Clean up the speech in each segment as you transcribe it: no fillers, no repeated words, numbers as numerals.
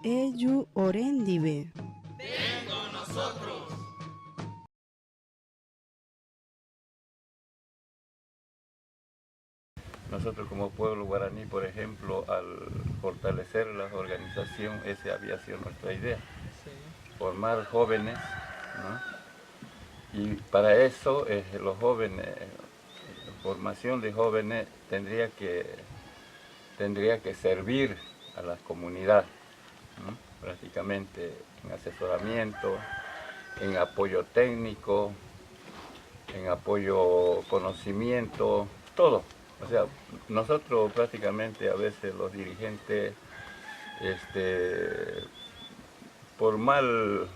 Eyu Orendive. Ven con nosotros. Nosotros como pueblo guaraní, por ejemplo, al fortalecer la organización, esa había sido nuestra idea, sí. Formar jóvenes, ¿no? Y para eso los jóvenes, la formación de jóvenes tendría que servir a la comunidad, ¿no? Prácticamente en asesoramiento, en apoyo técnico, en apoyo conocimiento, todo. O sea, nosotros prácticamente a veces los dirigentes, por mal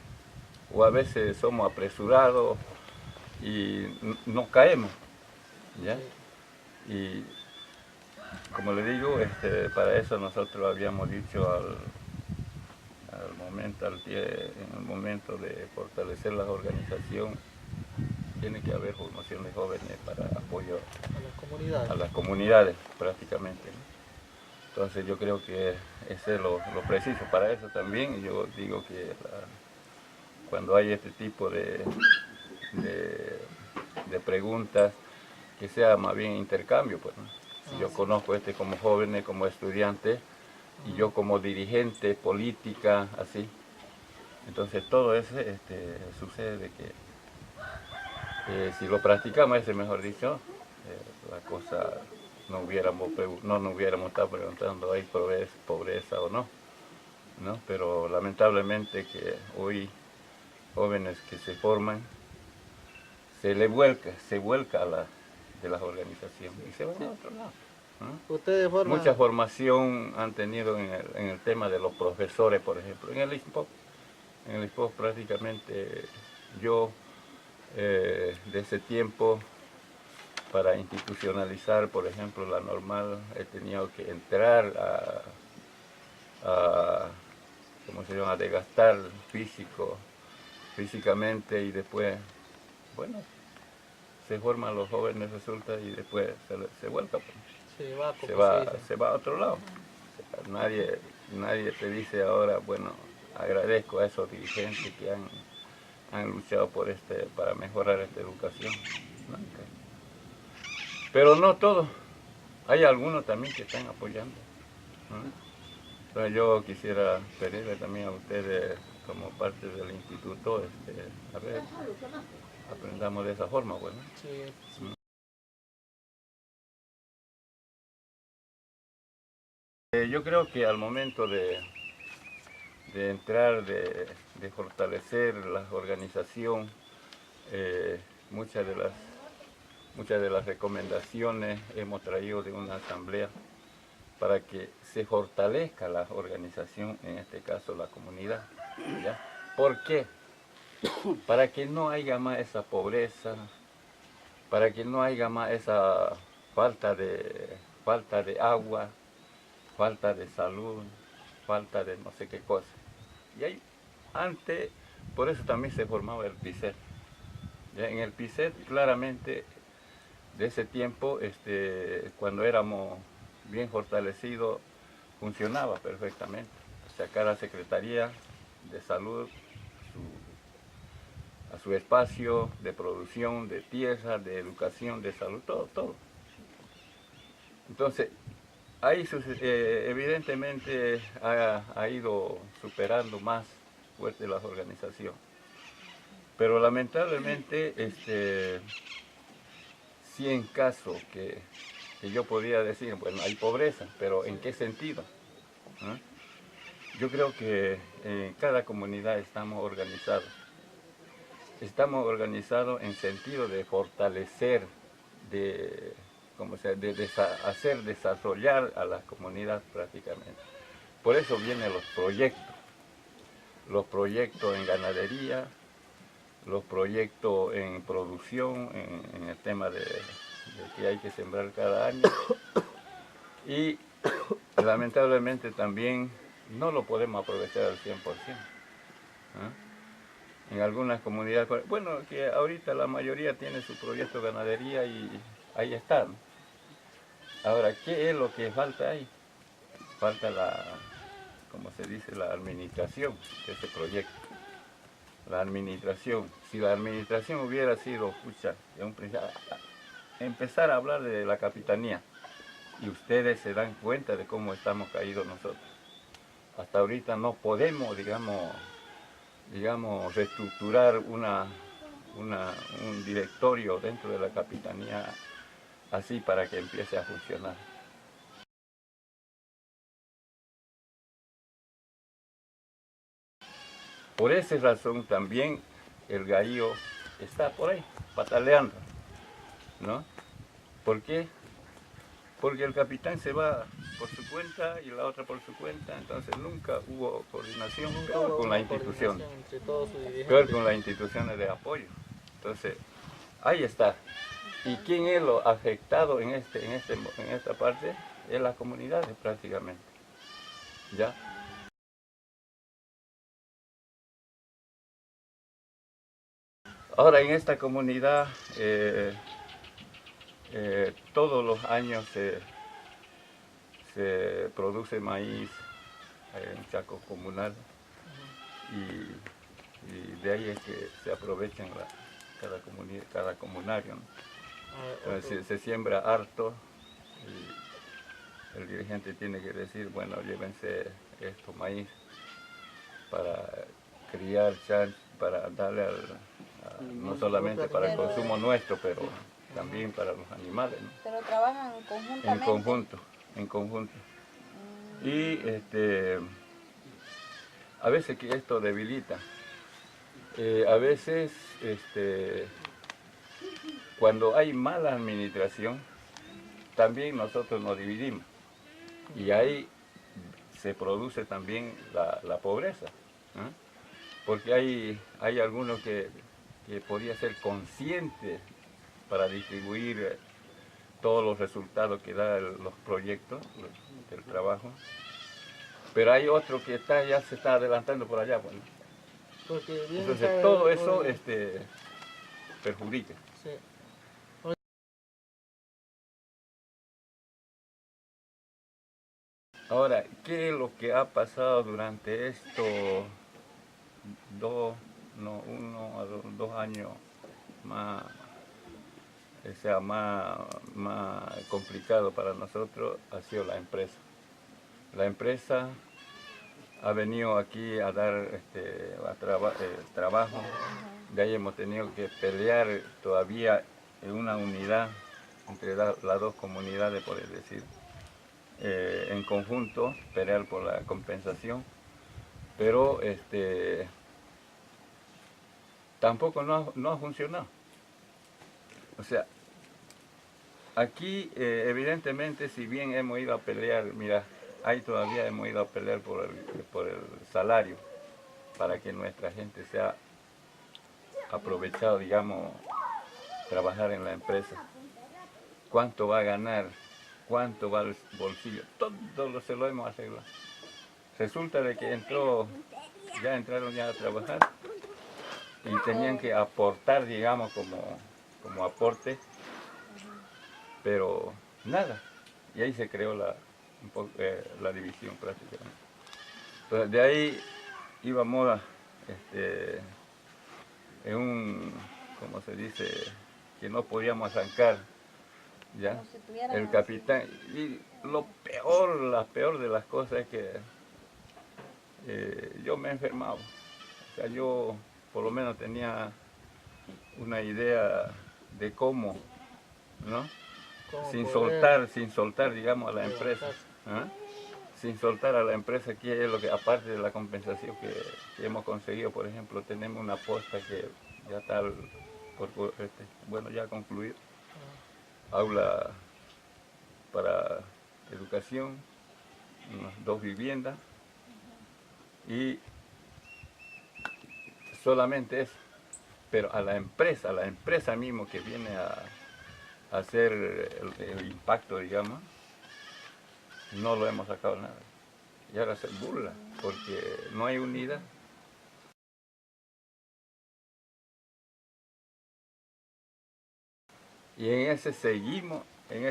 o a veces somos apresurados y no caemos, ¿ya? Y como le digo, para eso nosotros habíamos dicho en el momento de fortalecer la organización, tiene que haber formación de jóvenes para apoyo a las comunidades prácticamente, ¿no? Entonces yo creo que ese es lo preciso. Para eso también yo digo que cuando hay este tipo de preguntas, que sea más bien intercambio, pues, ¿no? Si yo conozco como jóvenes, como estudiantes, y yo como dirigente política, así. Entonces todo eso sucede de que si lo practicamos, mejor dicho, la cosa no nos hubiéramos estado preguntando ¿hay pobreza o no? ¿No? Pero lamentablemente que hoy jóvenes que se forman se vuelca de las organizaciones y se van a otro lado, ¿no? Ustedes forman... Mucha formación han tenido en el tema de los profesores, por ejemplo. En el ISPOP prácticamente yo de ese tiempo, para institucionalizar, por ejemplo, la normal, he tenido que entrar ¿cómo se llama?, a desgastar físicamente, y después, bueno, se forman los jóvenes, resulta, y después se vuelca, pues. Se va a otro lado. O sea, nadie te dice ahora, bueno, agradezco a esos dirigentes que han luchado para mejorar esta educación. ¿No? Pero no todos, hay algunos también que están apoyando, ¿no? Entonces yo quisiera pedirle también a ustedes, como parte del instituto, a ver, aprendamos de esa forma, bueno. Sí. Yo creo que al momento de entrar, de fortalecer la organización, muchas de las recomendaciones hemos traído de una asamblea para que se fortalezca la organización, en este caso la comunidad, ¿ya? ¿Por qué? Para que no haya más esa pobreza, para que no haya más esa falta de agua, falta de salud, falta de no sé qué cosa. Y ahí, antes, por eso también se formaba el PICET. ¿Ya? En el PICET, claramente, de ese tiempo, cuando éramos bien fortalecidos, funcionaba perfectamente. O sea, cada Secretaría de Salud, a su espacio de producción, de tierra, de educación, de salud, todo. Entonces, ahí evidentemente ha ido superando más fuerte las organizaciones. Pero lamentablemente, sí, en caso que yo podría decir, bueno, hay pobreza, pero ¿en qué sentido? ¿Ah? Yo creo que en cada comunidad estamos organizados. Estamos organizados en sentido de fortalecer, de hacer desarrollar a la comunidad prácticamente. Por eso vienen los proyectos en ganadería, los proyectos en producción, en el tema de que hay que sembrar cada año. Y lamentablemente también no lo podemos aprovechar al 100%. ¿Ah? En algunas comunidades, bueno, que ahorita la mayoría tiene su proyecto de ganadería y ahí están. Ahora, ¿qué es lo que falta ahí? Falta como se dice, la administración de ese proyecto. La administración, si la administración hubiera sido, pucha, de un principio, empezar a hablar de la capitanía, y ustedes se dan cuenta de cómo estamos caídos nosotros. Hasta ahorita no podemos, digamos reestructurar un directorio dentro de la capitanía así para que empiece a funcionar. Por esa razón también el gallo está por ahí, pataleando, ¿no? ¿Por qué? Porque el capitán se va por su cuenta y la otra por su cuenta, entonces nunca hubo coordinación, peor con la institución, peor con las instituciones de apoyo. Entonces, ahí está. ¿Y quién es lo afectado en esta parte? Es la comunidad prácticamente, ¿ya? Ahora en esta comunidad todos los años se produce maíz en Chaco comunal y de ahí es que se aprovechan cada comunario, ¿no? Entonces se siembra harto y el dirigente tiene que decir, bueno, llévense esto maíz para criar chancho, para darle no solamente para el consumo nuestro, pero también para los animales, ¿no? Pero trabajan conjuntamente. En conjunto. Y a veces que esto debilita. A veces cuando hay mala administración, también nosotros nos dividimos. Y ahí se produce también la pobreza, ¿no? Porque hay algunos que podía ser conscientes para distribuir todos los resultados que dan los proyectos del trabajo, pero hay otro que ya se está adelantando por allá, bueno. Entonces todo eso perjudica. Sí. Ahora, ¿qué es lo que ha pasado durante estos 2 años más, más complicado para nosotros? Ha sido la empresa. La empresa ha venido aquí a dar trabajo, de ahí hemos tenido que pelear todavía en una unidad entre las dos comunidades, por decir, en conjunto, pelear por la compensación, pero tampoco no ha funcionado. O sea, aquí evidentemente, si bien hemos ido a pelear, mira, ahí todavía hemos ido a pelear por el salario, para que nuestra gente sea aprovechado, digamos, trabajar en la empresa. ¿Cuánto va a ganar? ¿Cuánto va al bolsillo? Todo se lo hemos arreglado. Resulta de que entraron ya a trabajar y tenían que aportar, digamos, como aporte, pero nada. Y ahí se creó la división prácticamente. Entonces, de ahí íbamos en un, como se dice, que no podíamos arrancar, ¿ya? El capitán. Y la peor de las cosas es que yo me he enfermado. O sea, yo por lo menos tenía una idea de cómo, ¿no? Sin soltar, digamos, a la empresa. ¿Ah? Sin soltar a la empresa, que es lo que, aparte de la compensación que hemos conseguido, por ejemplo, tenemos una posta que ya está bueno, ya concluido. Aula para educación, unas 2 viviendas y solamente eso. Pero a la empresa mismo que viene a hacer el impacto, digamos, no lo hemos sacado nada. Y ahora se burla porque no hay unidad. Y en ese seguimos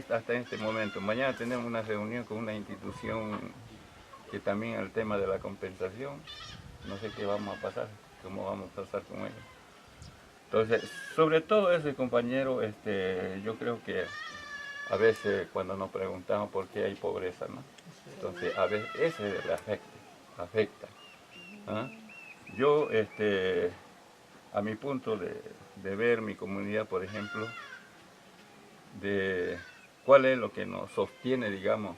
hasta este momento. Mañana tenemos una reunión con una institución que también el tema de la compensación, no sé qué vamos a pasar, cómo vamos a pasar con ello. Entonces, sobre todo ese compañero, yo creo que a veces cuando nos preguntamos por qué hay pobreza, ¿no? Entonces, a veces ese le afecta. ¿Ah? Yo, a mi punto de ver mi comunidad, por ejemplo, de cuál es lo que nos sostiene, digamos,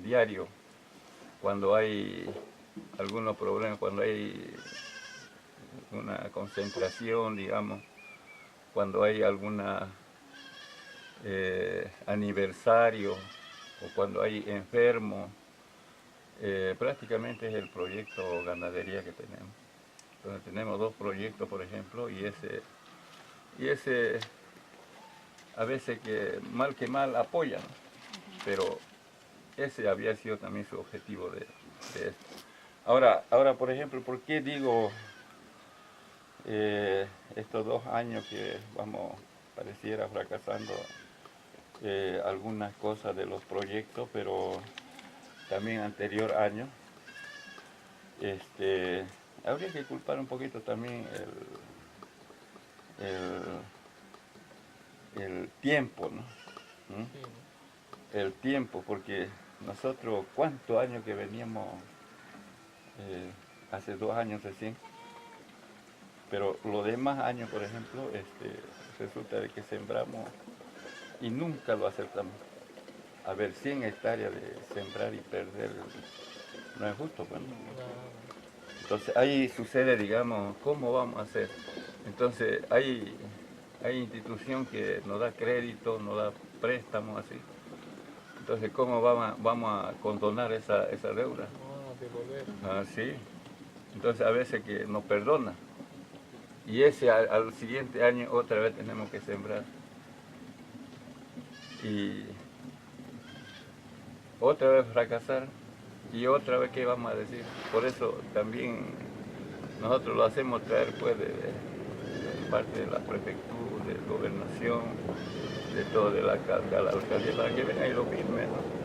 diario, cuando hay algunos problemas, cuando hay una concentración, digamos, cuando hay alguna aniversario o cuando hay enfermos, prácticamente es el proyecto ganadería que tenemos. Entonces tenemos 2 proyectos, por ejemplo, y ese a veces que mal apoya, ¿no? Pero ese había sido también su objetivo de esto. Ahora, por ejemplo, ¿por qué digo estos 2 años que pareciera fracasando algunas cosas de los proyectos, pero también anterior año, habría que culpar un poquito también el tiempo, ¿no? ¿Mm? El tiempo, porque nosotros, ¿cuántos años que veníamos? Hace 2 años recién, pero los demás años, por ejemplo, resulta de que sembramos y nunca lo acertamos. A ver, 100 hectáreas de sembrar y perder, no es justo, pues, ¿no? Entonces ahí sucede, digamos, ¿cómo vamos a hacer? Entonces hay institución que nos da crédito, nos da préstamos así. Entonces, ¿cómo vamos a condonar esa deuda? Ah, sí. Entonces a veces que nos perdona. Y ese al siguiente año otra vez tenemos que sembrar. Y otra vez fracasar. Y otra vez, ¿qué vamos a decir? Por eso también nosotros lo hacemos traer pues de parte de la prefectura, de gobernación, de todo, de la alcaldía, para que venga y lo firme, ¿no?